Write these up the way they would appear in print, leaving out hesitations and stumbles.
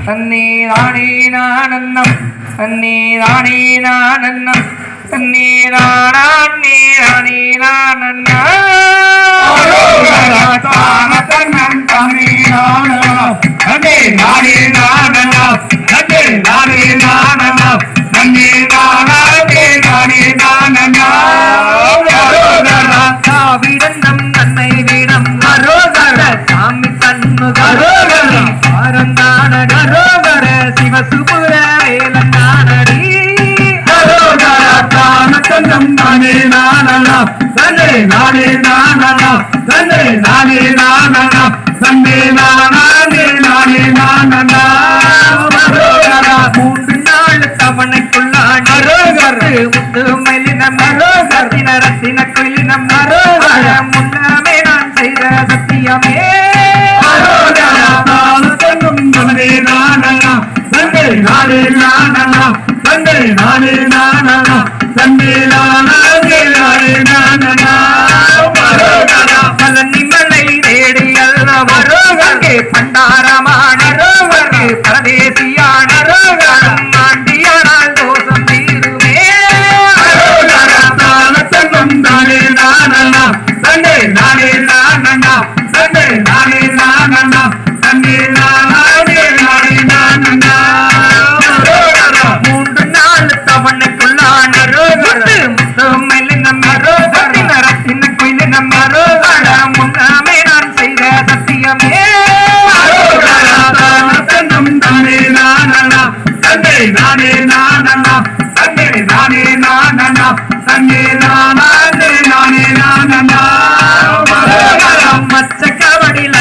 தண்ணீரானேனானந்தம் தண்ணீரானேனானந்தம் விடந்தம் தன்னை விடம் சாமி தன்முகரோகர சிவசுபுர வேலங்கானடி தானத்தந்தம் நானே நானனா தன்னை நானே நானனா தன்னை நானே நானனா தன்னை நானே நானே நானனா மூன்று நாள் தவணைக்குள்ளான் முத்து மலினம் ரத்தின ரத்தின கொயிலினம் முன்னமே நான் செய்த சத்தியமே நானே நானனா தந்தை நானே நானனா தந்தை நானே நானே நானனா பழனி மலை தேடி அல்லவரோகே பண்டாரமான ரோகே பரதேசியான ரோகம் மாண்டியானால் தோஷம் தீருமே தானத்தங்கம் நானே நானனா தந்தை நானே நானனா தந்தை நானே நானனா தந்தை நானே நானே நானனா முன்னமே நான் செய்த சத்தியமே தானே நானனா தந்தை நானே நானனா தந்தை நானே நானனா தந்தை நானே நானே நானனா மச்ச கவடியில்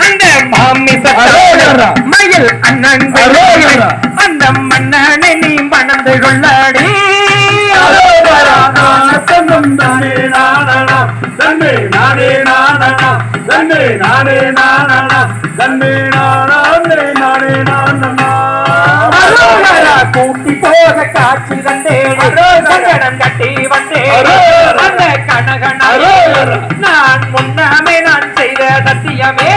அந்த மாமி மயில் அண்ணன் அந்த மன்னனை நீ மணந்து கொள்ளாடி தானே நானனா தன்னை நானே நானனா தன்னை நானே நானனா தன்னை நானே நானே நானனா கூட்டி போக காட்சி தந்தேன் கட்டி வந்தேன் அந்த கனகன நான் முன்னமே நான் செய்த சத்தியமே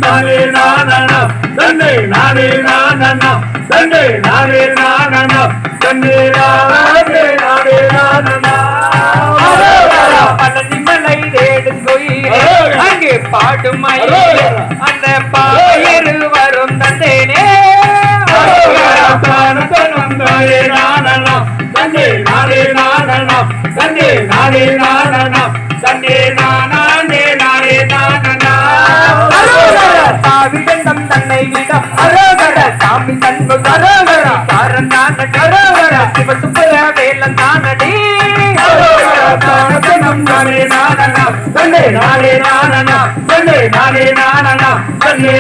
தானே நானனா தன்னை நானே நானனா தன்னை நானே நானனா தன்னை நானே நானே நானனா பழனி மலை தேடும் கோயிலே அங்கே பாடும் அந்த பாயரு வரும் தந்தேனே தந்தை நானனா தந்தை நானே நானனா தந்தை நானே நானனா தந்தை நானே நானே நானனா விடந்தம் தன்னை விடம் அரோகர சாமி தன்பு கரோகர காரந்தான கரோகர சிவசுப்பர வேலந்தானடி நானே நானனா தந்தை நானே நானனா தந்தை நானே நானனா தந்தை